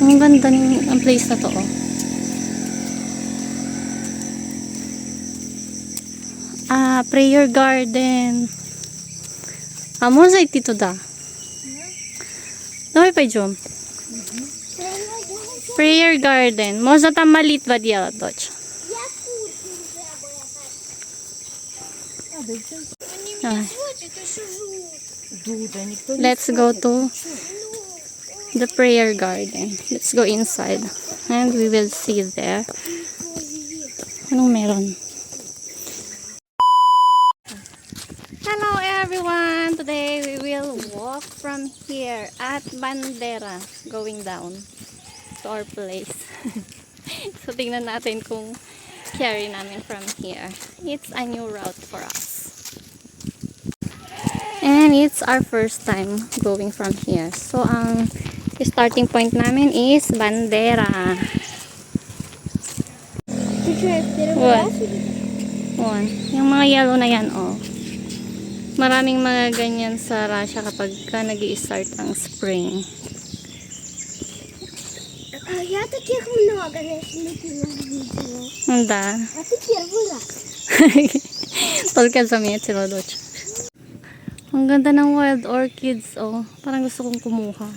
Ang ganda ng place na to, oh. Prayer garden. Можно идти туда? Давай пойдем. Prayer garden. Можно там молитва делать, дочь. Let's go to the prayer garden. Let's go inside. And we will see there. Anong meron? Hello everyone! Today we will walk from here at Bandera going down to our place. So tingnan natin kung carry namin from here. It's a new route for us. And it's our first time going from here. So ang starting point namin is Bandera. One. Yung mga yellow na yan, oh. Maraming mga ganyan sa Russia kapag nag-i-start ang spring. Я таких много видела. Да. А ты первый раз. Только заметила, дочь. Ang ganda ng wild orchids, oh. Parang gusto kong kumuha.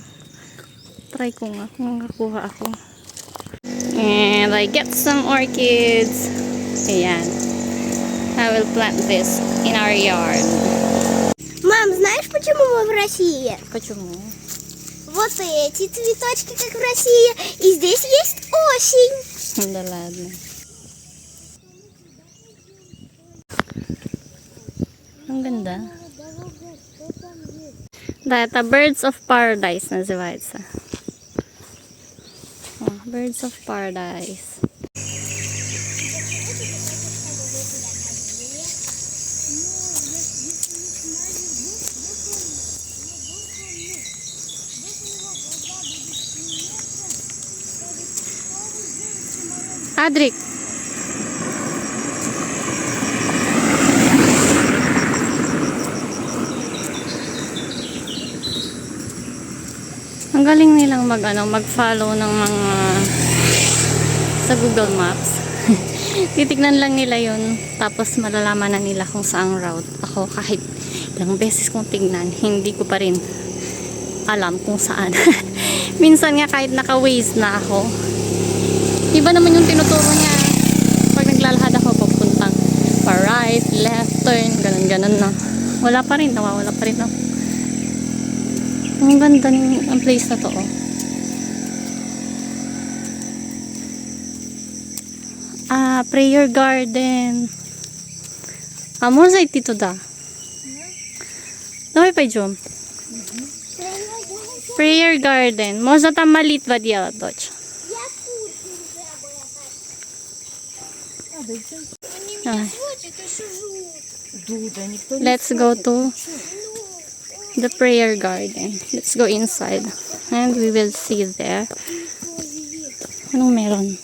Try ko nga kung makakuha ako. And I get some orchids. Ayan. I will plant this in our yard. Мам, знаешь, почему мы в России? Почему? Вот эти цветочки, как в России, и здесь есть осень. Да ладно. Ang ganda. Да, это Birds of Paradise называется. О, Birds of Paradise. Адрик. Ang galing nilang mag-follow ng mga sa Google Maps. Titignan lang nila yun, tapos malalaman na nila kung saang route. Ako kahit ilang beses kong tignan, hindi ko pa rin alam kung saan. Minsan nga kahit naka-Waze na ako, iba naman yung tinuturo niya. Pag naglalakad ako, papuntang pa right, left, turn, ganun-ganun na. Wala pa rin, nawawala pa rin ako. Ang ganda ng place na to, oh. Prayer garden. Можно идти туда? Давай пойдем. Prayer garden. Можно там молитва делать, дочь. Let's go to the prayer garden. Let's go inside. And we will see there. Anong meron?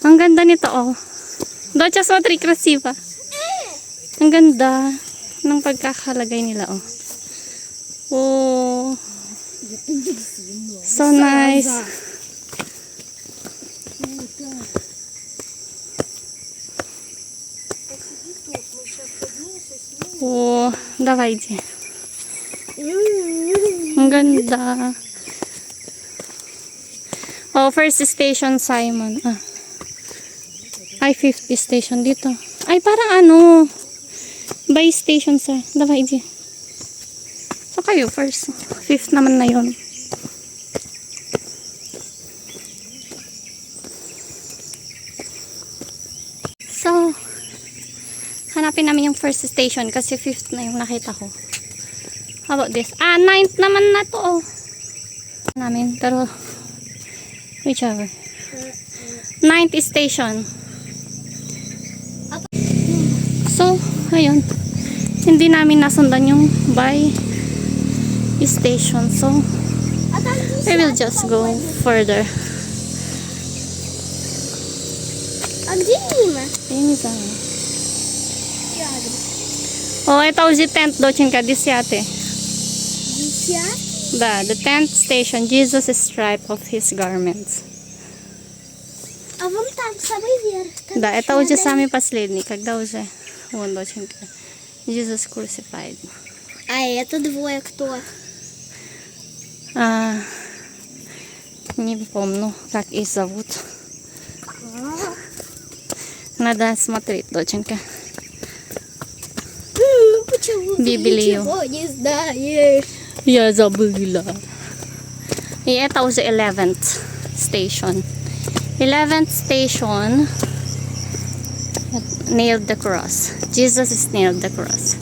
Ang ganda nito, oh. Docha, смотри, красиво. Ang ganda ng pagkakalagay nila, oh. Oh. So nice. Oh, давай иди. Ang ganda. Oh, first station Simon. Ay, 50 station dito. Ay, parang by station sa. Давай иди. So kayo first. 5th naman na yun. So, hanapin namin yung first station kasi 5th na yung nakita ko. How about this? 9th naman na to, oh. Namin, pero whichever. 9th station. So, ayun. Hindi namin nasundan yung by station. So, we will just go further. А где Нима? Я не знаю. О, это уже тент, доченька, 10. 10? The 10th station, Jesus is stripped of his garments. А вон там, самый верх. там Да, это ещё уже один. самый последний, когда уже вон доченька. Jesus crucified. А это двое кто? Не помню, как их зовут. Надо смотреть, доченька. Почему ты Библию. ничего не знаешь? Я забыла. И это уже 11th station. 11th station, nailed the cross. Jesus is nailed the cross.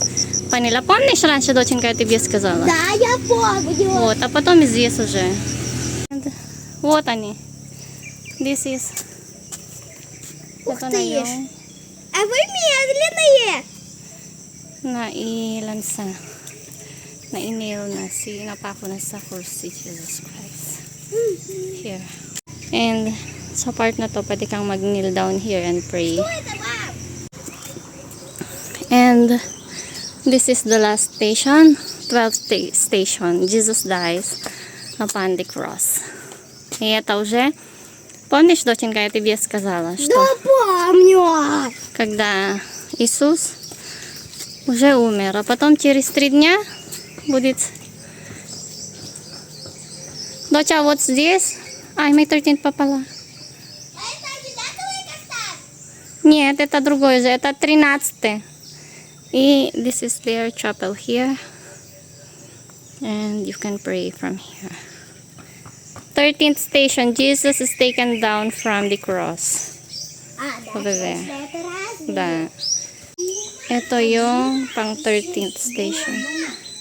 Поняла? Помнишь, раньше доченька я тебе сказала? Да, я помню. Вот, а потом здесь уже. Вот они. This is. Ух Ito ты na ж. yung А вы медленные. na-inail na si napako na sa cross si Jesus Christ. Here. And sa part na to, pwede kang mag-kneel down here and pray. Что это, мам? And this is the last station, 12th station. Jesus dies upon the cross. И это уже, помнишь, доченька, я тебе сказала, что Да помню. когда Иисус уже умер, а потом через 3 дня будет... Доча, вот здесь... Ай, мы 13 па пала. А это одинаковые, как там? Нет, это другой же, это 13. И this is their chapel here. And you can pray from here. 13th station, Jesus is taken down from the cross. А, да, Over there. точно, это разные. Да. Ito yung pang 13th station.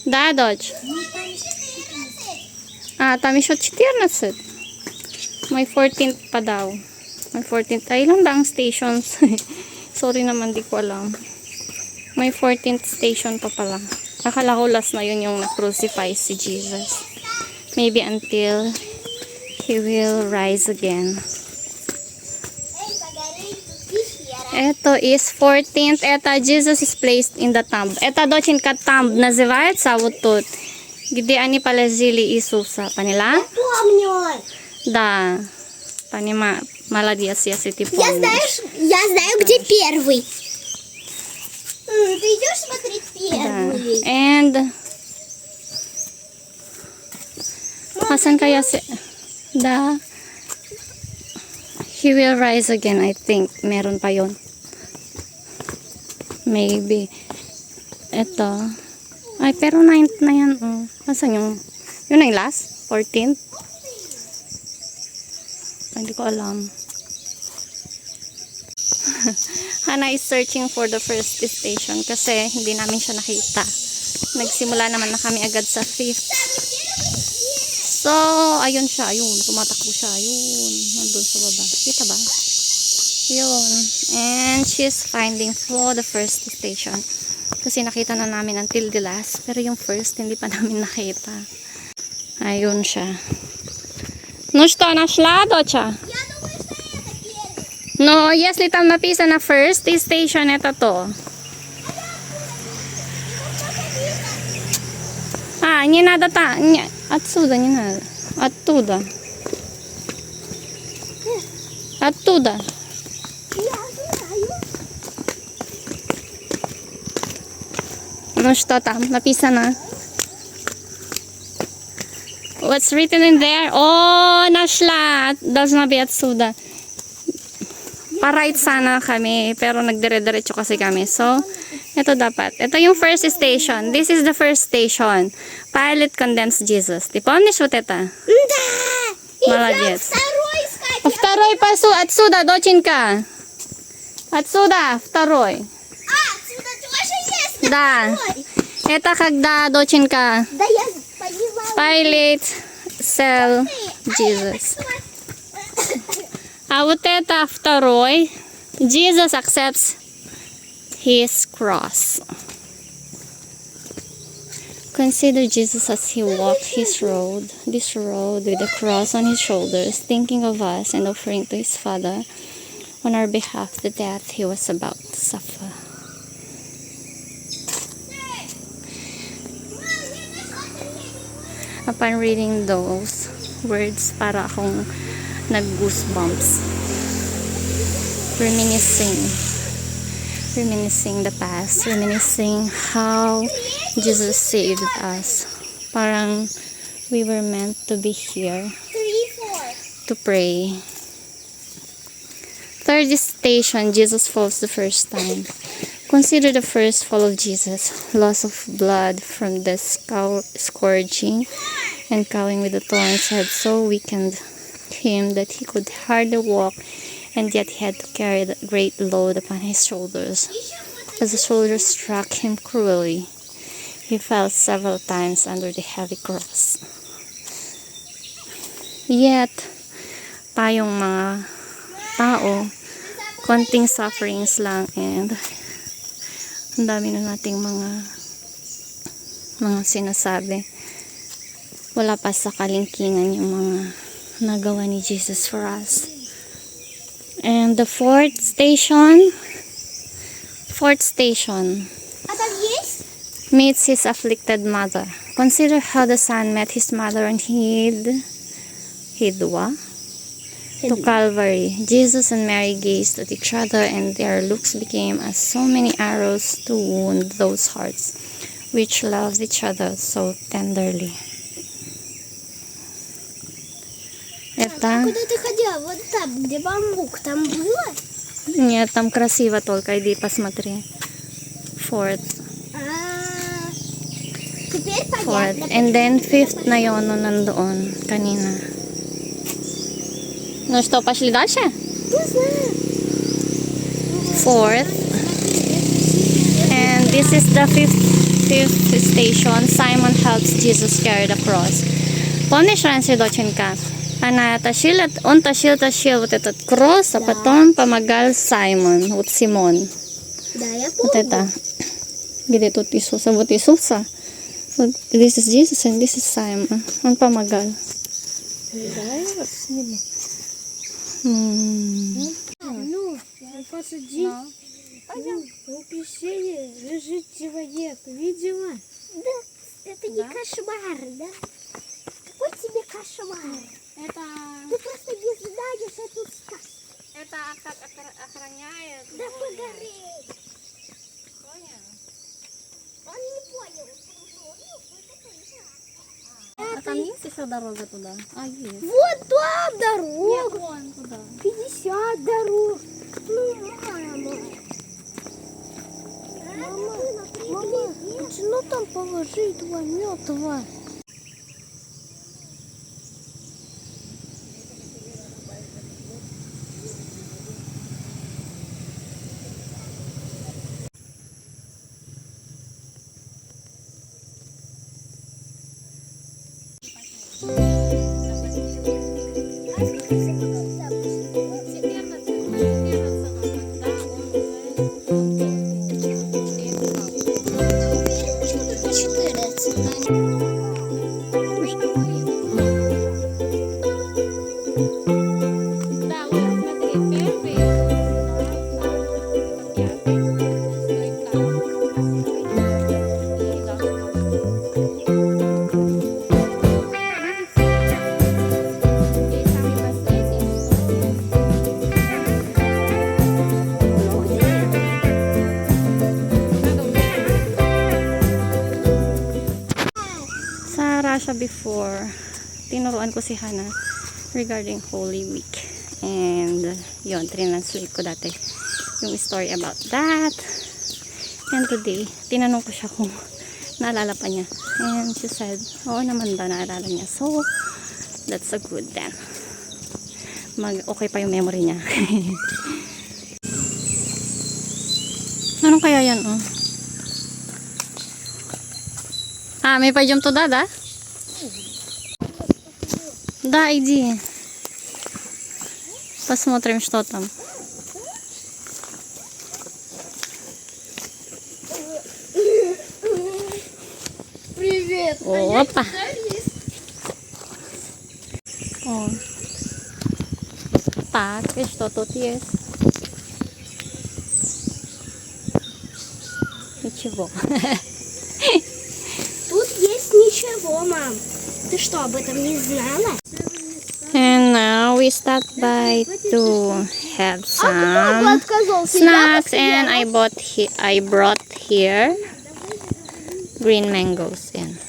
Да, дочь? Там еще 14. May 14th pa daw. May 14th. Ay, ilan ba ang stations? Sorry naman, di ko alam. May 14th station pa pala. Akala ko last na yun yung na-crucify si Jesus. Maybe until he will rise again. Эй, погоди, тут пещера. Это is 14th. Это Jesus is placed in the tomb. Это доченька tomb называется вот тут. Где они положили Иисуса. Поняла? Помню. Да. Понимаю. Молодец, если ты помнишь. Я знаю, где первый. Ты идешь смотреть Да. первый? And asan kaya si... Da. He will rise again, I think. Meron pa yon. Maybe. Ito. Ay, pero 9th na yan. Oh. Asan yung... Yun na yung last? 14th? Ay, hindi ko alam. Hana is searching for the first station kasi hindi namin siya nakita. Nagsimula naman na kami agad sa 5th. So, ayun siya. Ayun, tumatakbo siya. Ayun, nandun sa baba. Kita ba? Yun. And she's finding for the first station. Kasi nakita na namin until the last. Pero yung first, hindi pa namin nakita. Ayun siya. Ну что, нашла, доча? Я думаю, что это первый. Но если там написано first station, это то. Не надо там. Отсюда не надо. Оттуда. Оттуда. Я знаю. Ну что там написано? What's written in there? Oh, нашла. Должна быть отсюда. Pa-right sana kami, pero nagdire-diretso kasi kami. So, ito dapat. Ito yung first station. This is the first station. Pilate condemns Jesus. Ты помнишь вот это? Да. И Молодец. там второй искать. Второй пасу отсюда, доченька. Отсюда, второй. Отсюда тоже есть. Да. Второй. Это когда, доченька, Да я поняла. Pilate sell Jesus. А вот это второй. Jesus accepts his cross. Consider Jesus as he walked this road with a cross on his shoulders, thinking of us and offering to his Father on our behalf the death he was about to suffer. Upon reading those words, para akong nag-goosebumps. Reminiscing the past, reminiscing how Jesus saved us. Parang we were meant to be here 3, 4. to pray. Third station, Jesus falls the first time. Consider the first fall of Jesus, loss of blood from the scourging and cowing with the thorns had so weakened him that he could hardly walk, and yet he had to carry the great load upon his shoulders. As the soldiers struck him cruelly, he fell several times under the heavy cross. Yet, tayong mga tao, konting sufferings lang, and ang dami na nating mga sinasabi. Wala pa sa kalingkingan yung mga nagawa ni Jesus for us. And the fourth station A tam jest? meets his afflicted mother. Consider how the son met his mother on Hidwa to Calvary. Jesus and Mary gazed at each other, and their looks became as so many arrows to wound those hearts which loved each other so tenderly. Это... Куда ты ходила? Вот там, где бамбук, там было? Нет, там красиво только, иди посмотри. Fourth. Теперь Fourth. понятно. And then fifth на yon, no, nandoon, kanina. Ну что, пошли дальше? Не знаю. Fourth. And this is the fifth station. Simon helps Jesus carry the cross. Помнишь, раньше, доченька? Она тащил вот этот кросс, а потом помогал Саймон, вот Симон. Да, я Вот помню. это. Где тут Иисус? А вот Иисуса. Вот this is Jesus and this is Simon. Он помогал. Да, я вас сниму. Ну, посади. В пещере лежит человек. Видела? Да, это не кошмар, да? Какой тебе кошмар? Это Ты просто не знаешь эту сказку. охраняет. Да погори. Он не понял. А там есть еще дорога туда? А, есть. Вот там дорога. Вон туда. 50 дорог. Ну, мама. Мама, ну там положи 2 мертва. Siya before, tinuruan ko si Hannah regarding Holy Week, and yon, translate ko dati yung story about that, and today tinanong ko siya kung naalala pa niya, and she said oo naman daw naalala niya, so that's a good then, okay pa yung memory niya. Anong kaya yan? Мы пойдем туда, да? Да, иди. Посмотрим, что там. Привет. Опа. О. Так, и что тут есть? Ничего. Тут есть ничего, мам. Ты что, об этом не знала? And now we stopped by to have some отказался? snacks, and I brought here green mangoes. Yan.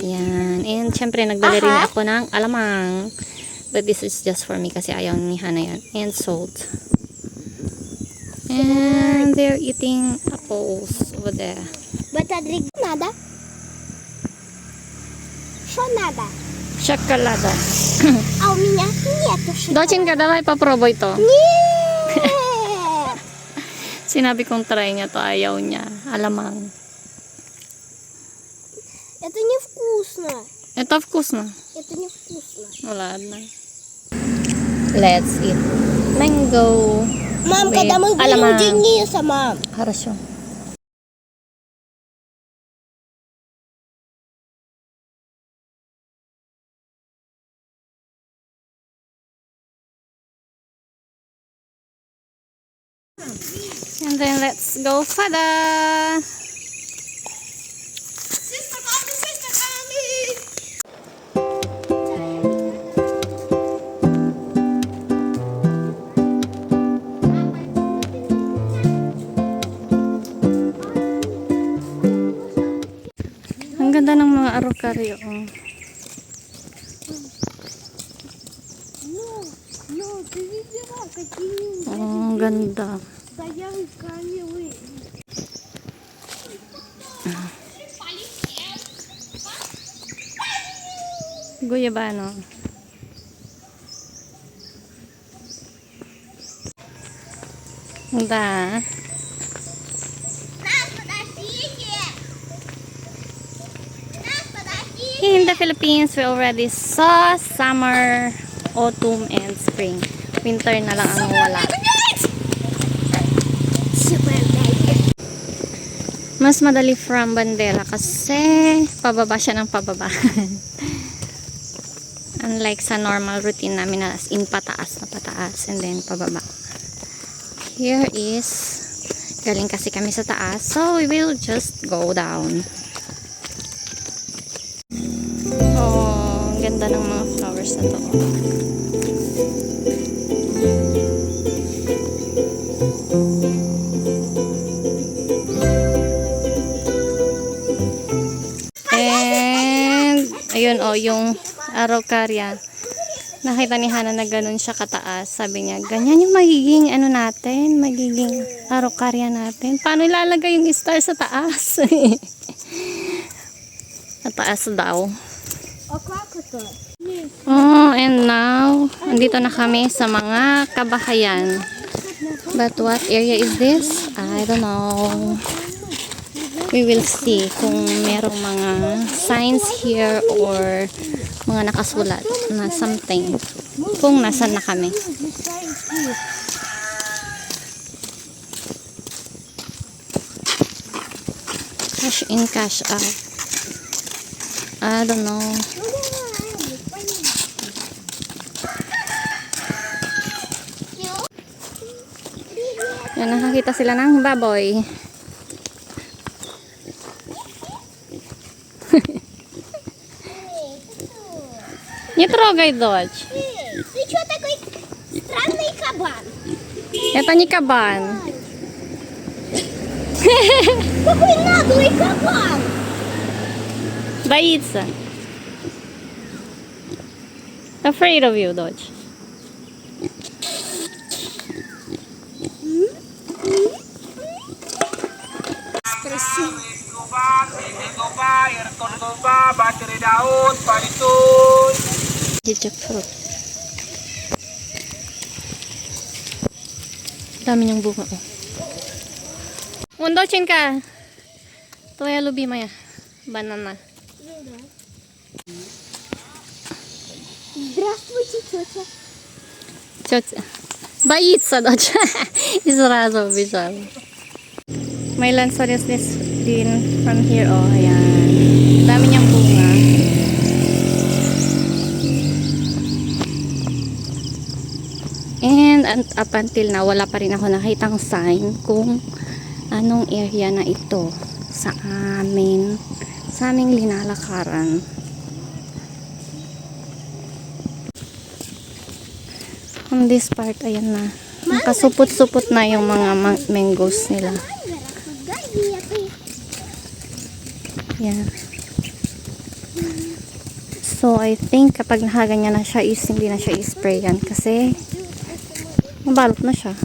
Yan. And syempre nagdala rin ako ng alamang. But this is just for me kasi ayaw ni Hana yan. And salt. And they're eating apples over there. Батадрик надо. Что надо? Chocolate. А у меня нету шоколада. Dochinka, давай попробуй to. Нет! Sinabi kong try niya to, ayaw niya. Alamang. Это невкусно. Ito вкусно. Это невкусно. Oh, ладно. Let's eat mango. Мам, with когда мы были у аламang. Дениса, мам. Хорошо. And then let's go further. Sister, mommy. Ang ganda ng mga arokaryo. Oh. Ну, ты видела, какие Oh, ang ganda. стояли камеры. Guyabano. Да. Нас, подождите! Нас, подождите! In the Philippines, we already saw summer, autumn, and spring. Winter na lang ang wala. Супер, Mas madali from Bandera kasi pababa siya ng pababa. Unlike sa normal routine namin na as in pataas na pataas and then pababa. Here is, galing kasi kami sa taas, so we will just go down. Oh, ang ganda ng mga flowers na to. And ayun oh, yung araucaria. Nakita ni Hana na ganun siya kataas. Sabi niya, ganyan yung magiging ano natin, magiging araucaria natin. Paano ilalagay yung star sa taas? Sa taas daw. А как это? Oh, and now, andito na kami sa mga kabahayan. But what area is this? I don't know. We will see kung merong mga signs here or mga nakasulat na something. Kung nasan na kami. Cash in, cash out. I don't know. Yan, nakakita sila ng baboy. Не трогай, дочь. Ты что такой странный кабан? Это не кабан. Какой наглый кабан! Боится. Afraid of you, дочь. Красиво. Bateri daun, panitun. Jejak fruit. Dami niyang bunga. Oh. Undocin ka. Твоя любимая банана. Здравствуйте, тетя. Тетя. Боится, дочь. И сразу убежала. May lansones din from here. Oh, ayan. Dami niyang bunga. And up until now, wala pa rin ako nakitang sign kung anong area na ito sa aming linalakaran. On this part, ayan na. Nakasupot-supot na yung mga mangoes nila. Yan. So, I think kapag nakaganyan na siya is hindi na siya i-spray yan kasi mabalot na siya.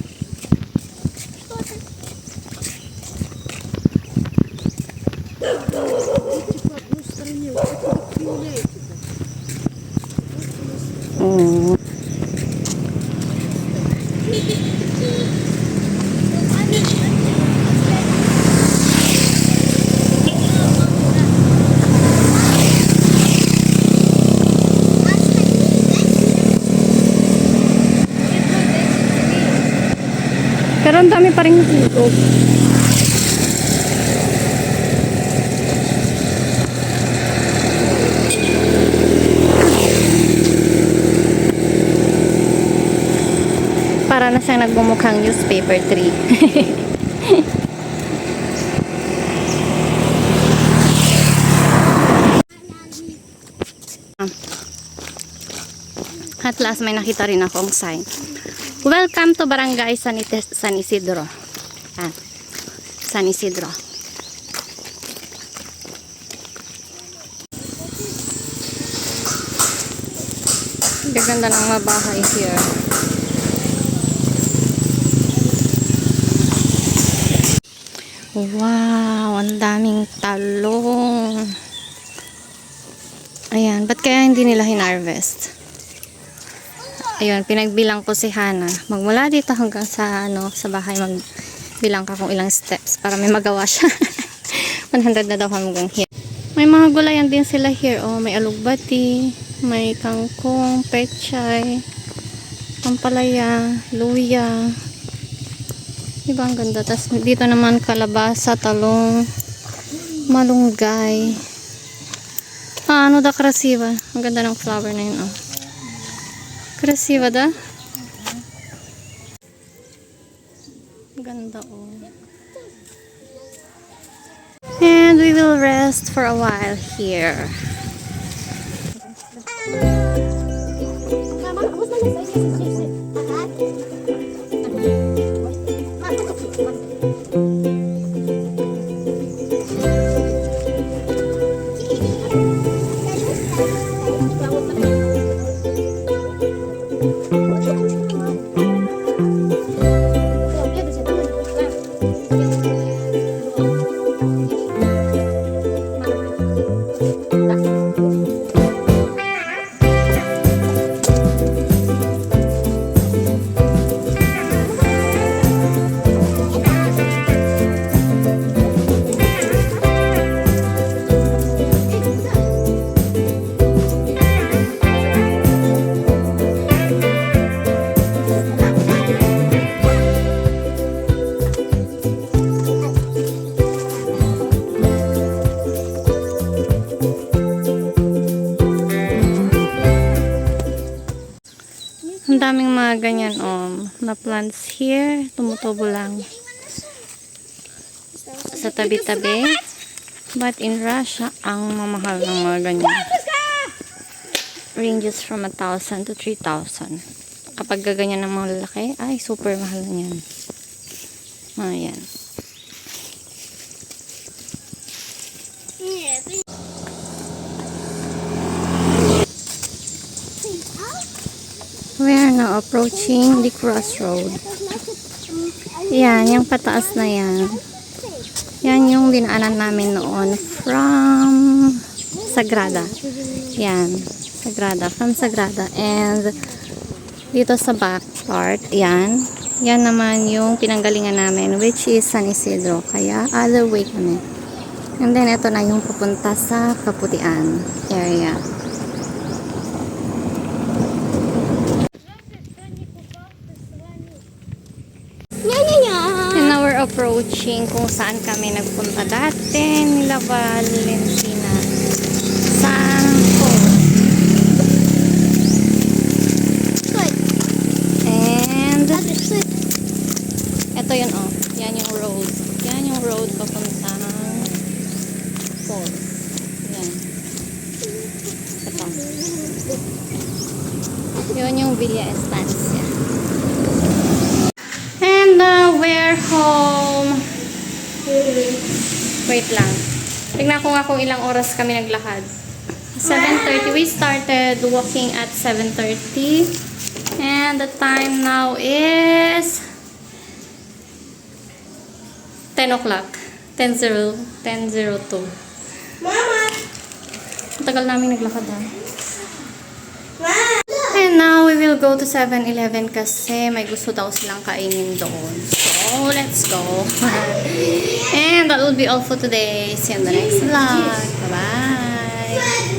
Oh. Pero ang dami pa rin natulog. Para na siyang nagmumukhang newspaper tree. At last, may nakita rin akong sign. Welcome to Barangay San Isidro. Ah, San Isidro. Gaganda ng mga bahay here. Wow, ang daming talong. Ayan, ba't kaya hindi nila hinarvest? Ayun, pinagbilang ko si Hana. Magmula dito hanggang sa sa bahay, magbilang ka kung ilang steps para may magawa siya. 100 na daw hanggang here. May mga gulayan din sila here. Oh, may alugbati, may kangkong, pechay, ampalaya, luya. Diba ang ganda? Tapos dito naman kalabasa, talong, malunggay. Ah, ano da krasiba. Ang ganda ng flower na yun, oh. Krasiba da? Ganda, oh. And we will rest for a while here. Ang daming mga ganyan, na plants here. Tumutubo lang sa tabi-tabi. But in Russia, ang mamahal ng mga ganyan. Ranges from 1,000 to 3,000. Kapag gaganyan ng mga lalaki, ay super mahal na yan. Ayan. We are now approaching the crossroad. Yan, yung pataas na yan. Yan yung dinaanan namin noon from Sagrada. Yan, Sagrada, from Sagrada. And dito sa back part, yan. Yan naman yung pinanggalingan namin, which is San Isidro. Kaya, other way kami. And then, ito na yung papunta sa Kaputian area. And now we're approaching kung saan kami nagpunta dati, nila Valentina. Sa and ito yun, oh. Yan yung road. Yan yung road papuntang falls. Yan. Ito. Yun yung Villa Estancia. Wait lang. Tignan ko nga kung ilang oras kami naglakad. 7:30. We started walking at 7:30. And the time now is 10 o'clock. 10:02. Mama! Ang tagal namin naglakad And now, we will go to 7-Eleven kasi may gusto daw silang kainin doon. So, let's go. And that will be all for today. See you in the next vlog. Bye-bye.